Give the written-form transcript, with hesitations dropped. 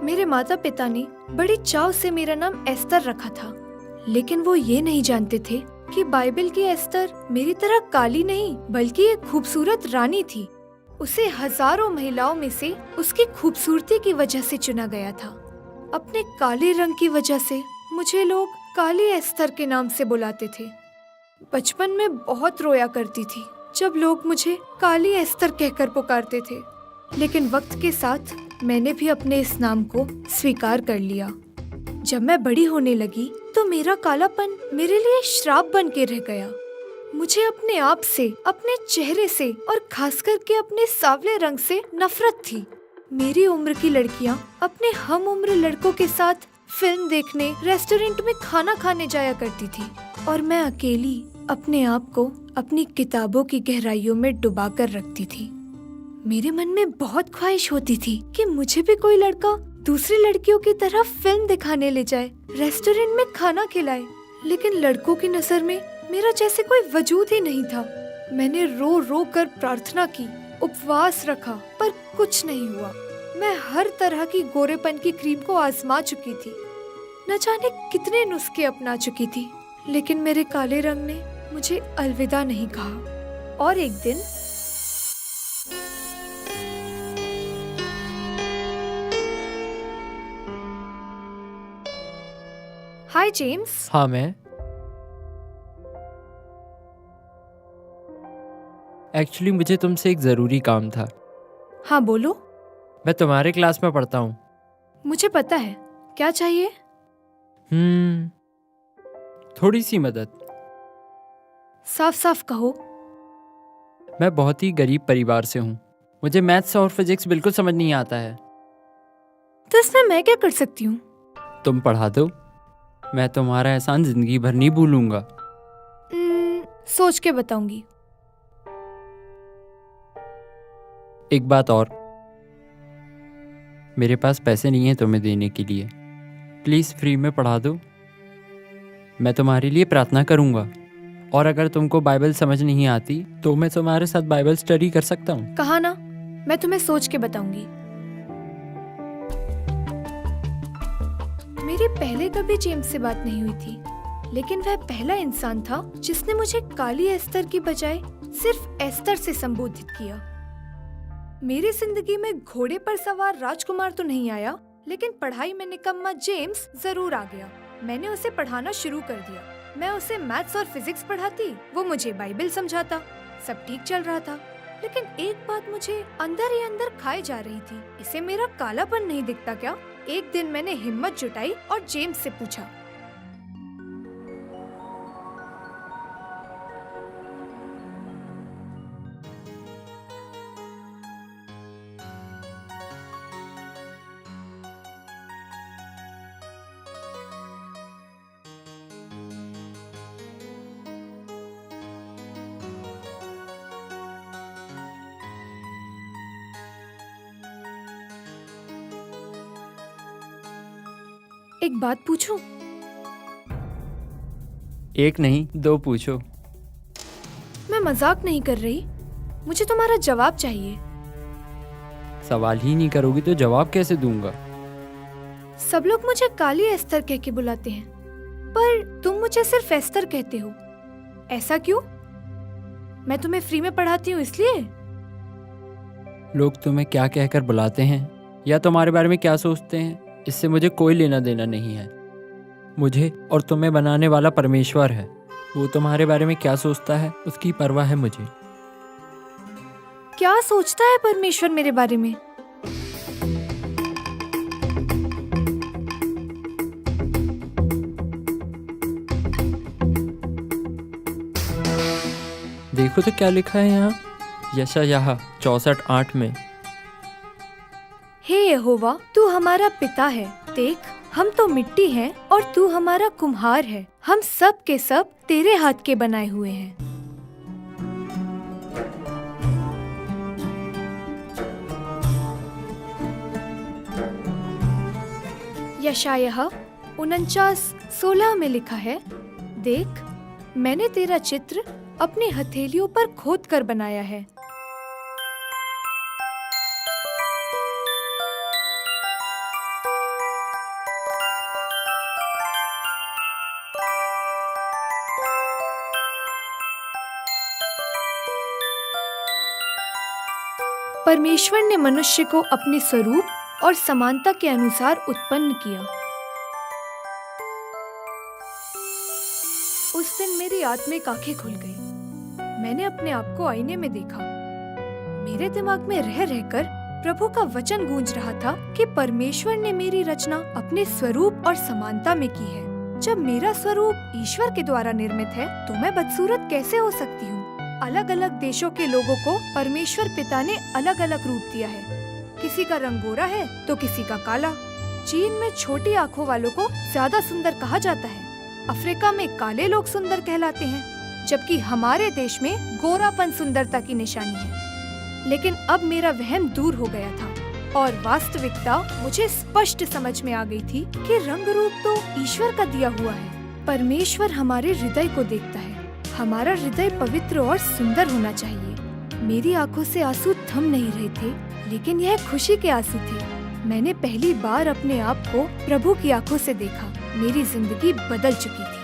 मेरे माता पिता ने बड़ी चाव से मेरा नाम एस्तर रखा था, लेकिन वो ये नहीं जानते थे कि बाइबल की एस्तर मेरी तरह काली नहीं बल्कि एक खूबसूरत रानी थी। उसे हजारों महिलाओं में से उसकी खूबसूरती की वजह से चुना गया था। अपने काले रंग की वजह से मुझे लोग काली एस्तर के नाम से बुलाते थे। बचपन में बहुत रोया करती थी जब लोग मुझे काली एस्तर कहकर पुकारते थे, लेकिन वक्त के साथ मैंने भी अपने इस नाम को स्वीकार कर लिया। जब मैं बड़ी होने लगी तो मेरा कालापन मेरे लिए श्राप बन के रह गया। मुझे अपने आप से, अपने चेहरे से और खास करके अपने सांवले रंग से नफरत थी। मेरी उम्र की लड़कियां अपने हम उम्र लड़कों के साथ फिल्म देखने, रेस्टोरेंट में खाना खाने जाया करती थी और मैं अकेली अपने आप को अपनी किताबों की गहराइयों में डुबा कर रखती थी। मेरे मन में बहुत ख्वाहिश होती थी कि मुझे भी कोई लड़का दूसरी लड़कियों की तरह फिल्म दिखाने ले जाए, रेस्टोरेंट में खाना खिलाए, लेकिन लड़कों की नजर में मेरा जैसे कोई वजूद ही नहीं था। मैंने रो रो कर प्रार्थना की, उपवास रखा, पर कुछ नहीं हुआ। मैं हर तरह की गोरेपन की क्रीम को आजमा चुकी थी, न जाने कितने नुस्खे अपना चुकी थी, लेकिन मेरे काले रंग ने मुझे अलविदा नहीं कहा। और एक दिन हाय जेम्स। हाँ मैं एक्चुअली मुझे तुमसे एक ज़रूरी काम था। हाँ बोलो। मैं तुम्हारे क्लास में पढ़ता हूँ। मुझे पता है, क्या चाहिए? थोड़ी सी मदद। साफ साफ कहो। मैं बहुत ही गरीब परिवार से हूँ। मुझे मैथ्स और फिजिक्स बिल्कुल समझ नहीं आता है। तो इसमें मैं क्या कर सकती हूँ? तुम पढ़ा दो, मैं तुम्हारा एहसान जिंदगी भर नहीं भूलूंगा। सोच के बताऊंगी। एक बात और, मेरे पास पैसे नहीं है तुम्हें देने के लिए। प्लीज़ फ्री में पढ़ा दो। मैं तुम्हारे लिए प्रार्थना करूंगा, और अगर तुमको बाइबल समझ नहीं आती तो मैं तुम्हारे साथ बाइबल स्टडी कर सकता हूँ। कहा ना, मैं तुम्हें सोच के बताऊंगी। मेरी पहले कभी जेम्स से बात नहीं हुई थी, लेकिन वह पहला इंसान था जिसने मुझे काली एस्तर की बजाय सिर्फ एस्तर से संबोधित किया। मेरी जिंदगी में घोड़े पर सवार राजकुमार तो नहीं आया, लेकिन पढ़ाई में निकम्मा जेम्स जरूर आ गया। मैंने उसे पढ़ाना शुरू कर दिया। मैं उसे मैथ्स और फिजिक्स पढ़ाती, वो मुझे बाइबल समझाता। सब ठीक चल रहा था, लेकिन एक बात मुझे अंदर ही अंदर खाए जा रही थी। इसे मेरा कालापन नहीं दिखता क्या? एक दिन मैंने हिम्मत जुटाई और जेम्स से पूछा, एक बात पूछूं? एक नहीं, दो पूछो। मैं मजाक नहीं कर रही, मुझे तुम्हारा जवाब चाहिए। सवाल ही नहीं करोगी तो जवाब कैसे दूंगा? सब लोग मुझे काली एस्तर कह के बुलाते हैं, पर तुम मुझे सिर्फ एस्तर कहते हो। ऐसा क्यों? मैं तुम्हें फ्री में पढ़ाती हूँ इसलिए? लोग तुम्हें क्या कहकर बुलाते हैं या तुम्हारे बारे में क्या सोचते हैं, इससे मुझे कोई लेना देना नहीं है। मुझे और तुम्हें बनाने वाला परमेश्वर है। वो तुम्हारे बारे में क्या सोचता है उसकी परवाह है मुझे। क्या सोचता है परमेश्वर मेरे बारे में? देखो तो क्या लिखा है यहाँ, यशायाह 64:8 में। हे यहोवा, तू हमारा पिता है। देख, हम तो मिट्टी हैं और तू हमारा कुम्हार है। हम सब के सब तेरे हाथ के बनाए हुए हैं। यशायाह 49:16 में लिखा है, देख, मैंने तेरा चित्र अपनी हथेलियों पर खोद कर बनाया है। परमेश्वर ने मनुष्य को अपने स्वरूप और समानता के अनुसार उत्पन्न किया। उस दिन मेरी आत्मिक आंखें खुल गई। मैंने अपने आप को आईने में देखा। मेरे दिमाग में रह रहकर प्रभु का वचन गूंज रहा था कि परमेश्वर ने मेरी रचना अपने स्वरूप और समानता में की है। जब मेरा स्वरूप ईश्वर के द्वारा निर्मित है तो मैं बदसूरत कैसे हो सकती हूँ? अलग अलग देशों के लोगों को परमेश्वर पिता ने अलग अलग रूप दिया है। किसी का रंग गोरा है तो किसी का काला। चीन में छोटी आँखों वालों को ज्यादा सुंदर कहा जाता है। अफ्रीका में काले लोग सुंदर कहलाते हैं, जबकि हमारे देश में गोरापन सुंदरता की निशानी है। लेकिन अब मेरा वहम दूर हो गया था और वास्तविकता मुझे स्पष्ट समझ में आ गई थी कि रंग रूप तो ईश्वर का दिया हुआ है। परमेश्वर हमारे हृदय को देखता है। हमारा हृदय पवित्र और सुंदर होना चाहिए। मेरी आंखों से आंसू थम नहीं रहे थे, लेकिन यह खुशी के आंसू थे। मैंने पहली बार अपने आप को प्रभु की आंखों से देखा। मेरी जिंदगी बदल चुकी थी।